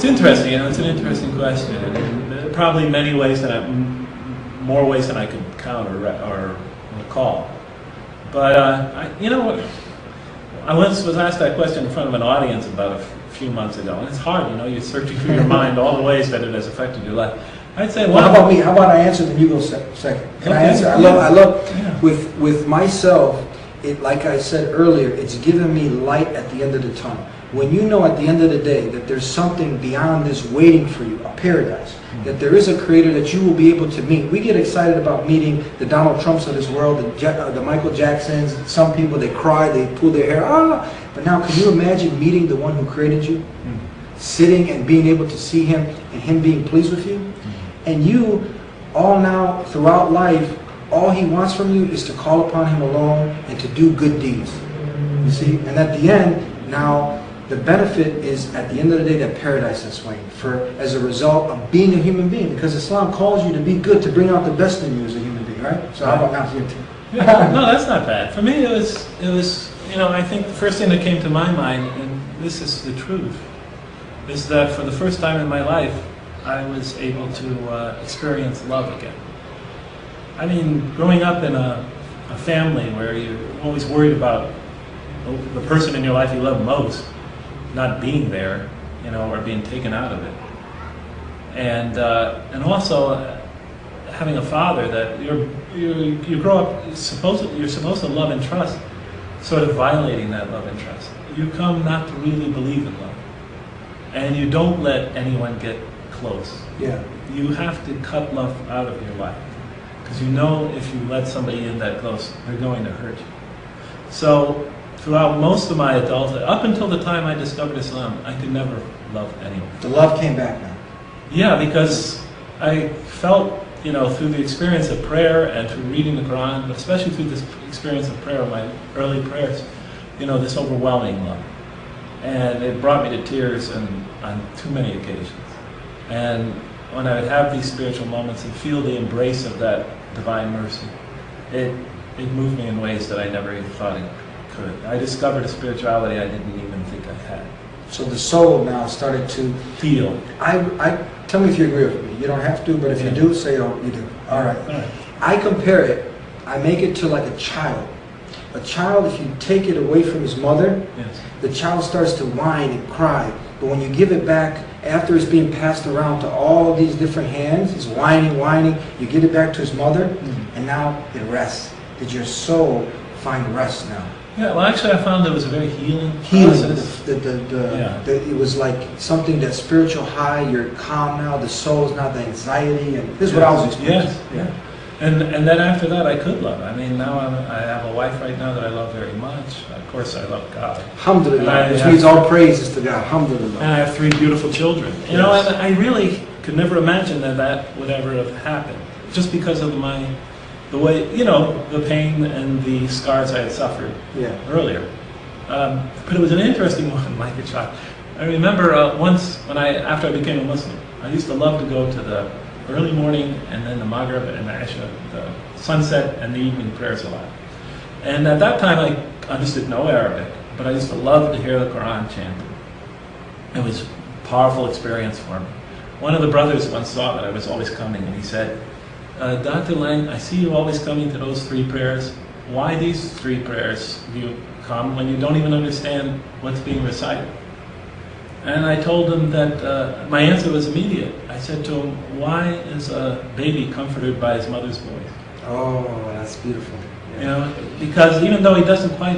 It's interesting, you know, it's an interesting question, and probably many ways that more ways than I could count or recall. But you know, I once was asked that question in front of an audience about a few months ago, and it's hard, you know, you're searching through your mind all the ways that it has affected your life. I'd say, well, how about me? How about I answer, then you go second? Can I answer? I love yeah. with myself. It, like I said earlier, it's given me light at the end of the tunnel. When you know at the end of the day that there's something beyond this waiting for you, a paradise, that there is a creator that you will be able to meet. We get excited about meeting the Donald Trumps of this world, the Michael Jacksons. Some people, they cry, they pull their hair. Ah! But now, can you imagine meeting the one who created you? Sitting and being able to see him and him being pleased with you? And you, all now, throughout life, all he wants from you is to call upon him alone and to do good deeds. You see? And at the end, now, the benefit is, at the end of the day, that paradise is waiting for, as a result of being a human being. Because Islam calls you to be good, to bring out the best in you as a human being, right? So how about now you? Yeah, no, that's not bad. For me, it was, you know, I think the first thing that came to my mind, and this is the truth, is that for the first time in my life, I was able to experience love again. I mean, growing up in a family where you're always worried about the person in your life you love most not being there, you know, or being taken out of it, and also having a father that you grow up you're supposed to love and trust, sort of violating that love and trust. You come not to really believe in love, and you don't let anyone get close. Yeah, you have to cut love out of your life, because you know if you let somebody in that close, they're going to hurt you. So throughout most of my adulthood, up until the time I discovered Islam, I could never love anyone. The love came back now. Yeah, because I felt, you know, through the experience of prayer and through reading the Quran, but especially through this experience of prayer, my early prayers, you know, this overwhelming love. And it brought me to tears on too many occasions. And when I would have these spiritual moments and feel the embrace of that divine mercy, it moved me in ways that I never even thought it could. I discovered a spirituality I didn't even think I had. So the soul now started to feel. Tell me if you agree with me. You don't have to, but if you do, say you do. All right. I compare it, I make it to like a child. A child, if you take it away from his mother, yes, the child starts to whine and cry. But when you give it back, after it's being passed around to all these different hands, it's whining, you give it back to his mother, and now it rests. Did your soul find rest now? Yeah, well actually I found it was a very healing process. It was like something, that spiritual high, you're calm now, the soul's not the anxiety, and this is what I was experiencing. Yes, yeah. And then after that I could love. I mean, now I have a wife right now that I love very much. Of course I love God. Alhamdulillah, which means all praises to God. Alhamdulillah. And I have 3 beautiful children. You know, and I really could never imagine that would ever have happened. Just because of the way, you know, the pain and the scars I had suffered earlier. But it was an interesting one, like a child. I remember once after I became a Muslim, I used to love to go to the early morning and then the Maghrib and the Isha, the sunset and the evening prayers a lot. And at that time I understood no Arabic, but I used to love to hear the Quran chanted. It was a powerful experience for me. One of the brothers once saw that I was always coming, and he said, Dr. Lang, I see you always coming to those 3 prayers. Why these 3 prayers do you come when you don't even understand what's being recited? And I told him that my answer was immediate. I said to him, why is a baby comforted by his mother's voice? Oh, that's beautiful. Yeah. You know, because even though he doesn't quite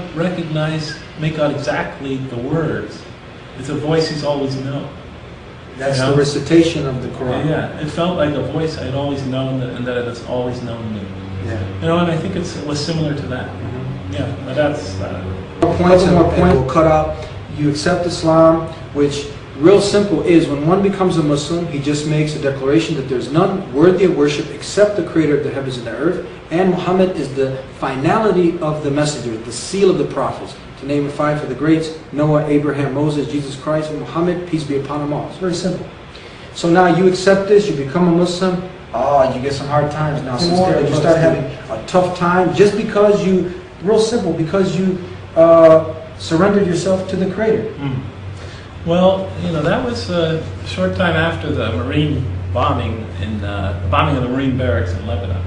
make out exactly the words, it's a voice he's always known. That's the recitation of the Quran. Yeah, it felt like a voice I'd always known, and that it has always known me. Yeah. You know, and I think it was similar to that. Yeah, but that's... More points we'll cut out. You accept Islam, which, real simple, is when one becomes a Muslim, he just makes a declaration that there's none worthy of worship except the creator of the heavens and the earth, and Muhammad is the finality of the messenger, the seal of the prophets. To name 5 for the greats: Noah, Abraham, Moses, Jesus Christ, and Muhammad, peace be upon them all. It's very simple. So now you accept this, you become a Muslim. You get some hard times now. Since there, you start having a tough time just because because you surrendered yourself to the Creator. Well, you know, that was a short time after the Marine bombing bombing of the Marine barracks in Lebanon.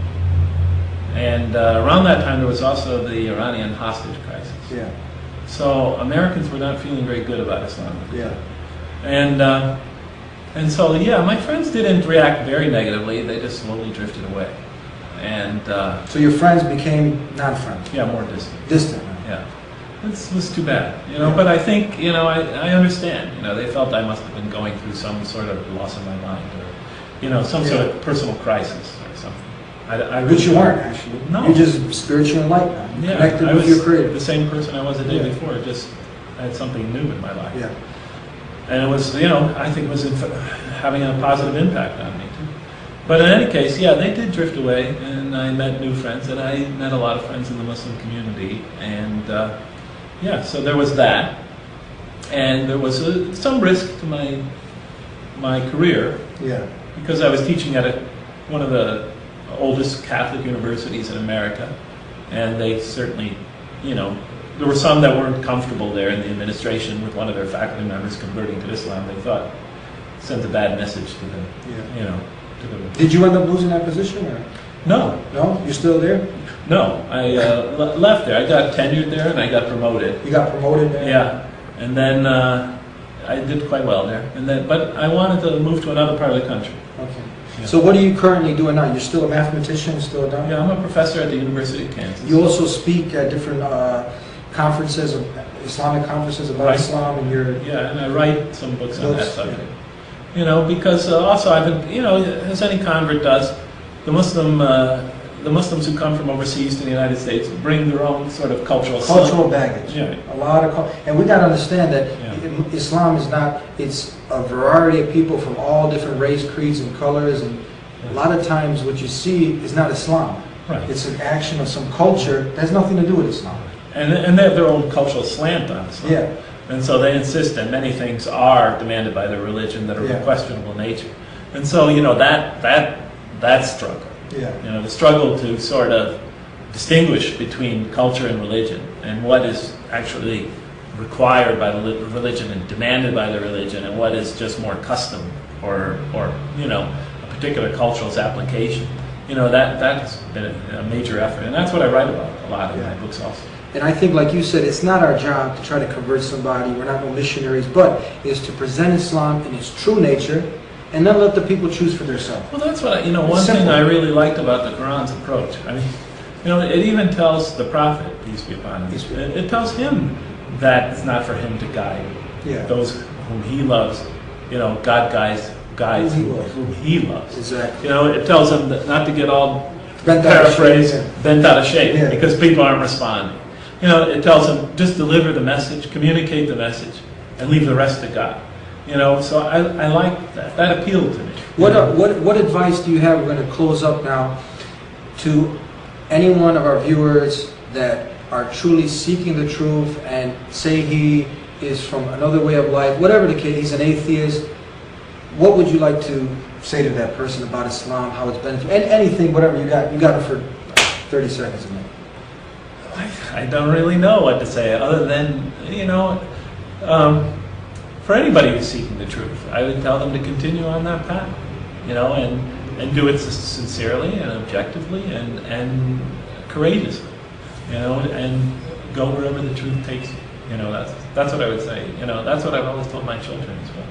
And around that time, there was also the Iranian hostage crisis. Yeah. So Americans were not feeling very good about Islam. Yeah. And so, yeah, my friends didn't react very negatively. They just slowly drifted away. And so your friends became non-friends? Yeah, more distant. Distant. Yeah. This was too bad, you know, but I think, you know, I understand, you know, they felt I must have been going through some sort of loss of my mind or, you know, some sort of personal crisis or something. Which you weren't, actually. No. You're just spiritually enlightened, yeah, connected with your Creator. The same person I was the day before, just I had something new in my life. Yeah. And it was, you know, I think it was having a positive impact on me too. But in any case, yeah, they did drift away, and I met new friends, and I met a lot of friends in the Muslim community, and yeah, so there was that, and there was some risk to my career, yeah, because I was teaching at one of the oldest Catholic universities in America, and they certainly, you know, there were some that weren't comfortable there in the administration with one of their faculty members converting to Islam. They thought it sends a bad message to the, you know, to the. Did you end up losing that position, or? No. No? You're still there? No, I left there. I got tenured there and I got promoted. You got promoted there? Yeah, and then I did quite well there. And then, but I wanted to move to another part of the country. Okay. Yeah. So what are you currently doing now? You're still a mathematician, still a doctor? Yeah, I'm a professor at the University of Kansas. You also speak at different conferences, Islamic conferences about Islam, and you're... Yeah, and I write some books on that subject. Yeah. You know, because also I've been, you know, as any convert does, the Muslims who come from overseas to the United States bring their own sort of cultural baggage. Yeah. A lot of, and we got to understand that Islam is not, it's a variety of people from all different race, creeds, and colors, and a lot of times what you see is not Islam. Right. It's an action of some culture that has nothing to do with Islam. And they have their own cultural slant on Islam. Yeah. And so they insist that many things are demanded by their religion that are of questionable nature. And so, you know, that struggle. Yeah. You know, the struggle to sort of distinguish between culture and religion and what is actually required by the religion and demanded by the religion and what is just more custom or you know, a particular cultural's application. You know, that's been a major effort, and that's what I write about a lot in my books also. And I think, like you said, it's not our job to try to convert somebody. We're not no missionaries, but it's to present Islam in its true nature and then let the people choose for themselves. Well, that's what, you know, one thing I really liked about the Quran's approach. I mean, you know, it even tells the Prophet, peace be upon him, it tells him that it's not for him to guide those whom he loves. You know, God guides whom he loves. Exactly. You know, it tells him that not to get all bent out of shape because people aren't responding. You know, it tells him just deliver the message, communicate the message, and leave the rest to God. You know, so I like that. That appealed to me. What advice do you have? We're going to close up now. To any one of our viewers that are truly seeking the truth and say he is from another way of life, whatever the case, he's an atheist. What would you like to say to that person about Islam, how it's beneficial, and anything, whatever you got it for 30 seconds a minute. I don't really know what to say other than, you know, for anybody who's seeking the truth, I would tell them to continue on that path, you know, and do it sincerely and objectively and courageously, you know, and go wherever the truth takes you. You know, that's what I would say. You know, that's what I've always told my children as well.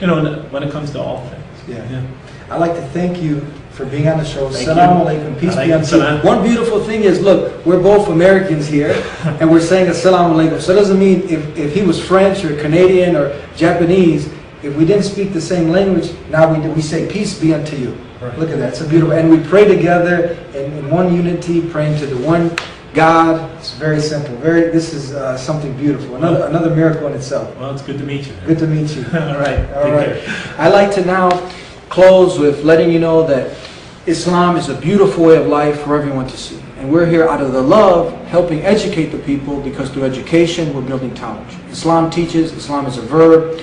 You know, when it comes to all things. Yeah. I'd like to thank you for being on the show. Assalamu alaikum. Peace be unto you. One beautiful thing is, look, we're both Americans here, and we're saying assalamu alaikum. So it doesn't mean if he was French or Canadian or Japanese, if we didn't speak the same language, now we say peace be unto you. Right. Look at that. It's a beautiful, and we pray together in one unity, praying to the one God. It's very simple. This is something beautiful. Another miracle in itself. Well, it's good to meet you. Good to meet you. All right. All right. I'd like to now close with letting you know that Islam is a beautiful way of life for everyone to see. And we're here out of the love, helping educate the people, because through education, we're building tolerance. Islam teaches, Islam is a verb,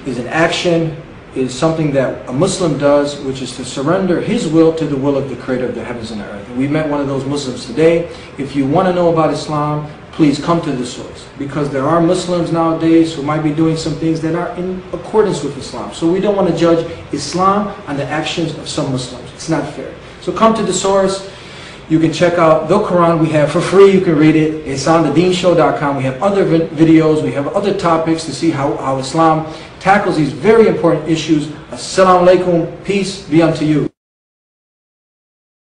is an action, is something that a Muslim does, which is to surrender his will to the will of the Creator of the heavens and the earth. And we met one of those Muslims today. If you want to know about Islam, please come to the source, because there are Muslims nowadays who might be doing some things that are in accordance with Islam. So we don't want to judge Islam on the actions of some Muslims. It's not fair. So come to the source. You can check out the Quran we have for free. You can read it. It's on thedeenshow.com. We have other videos. We have other topics to see how Islam tackles these very important issues. Assalamu alaikum. Peace be unto you.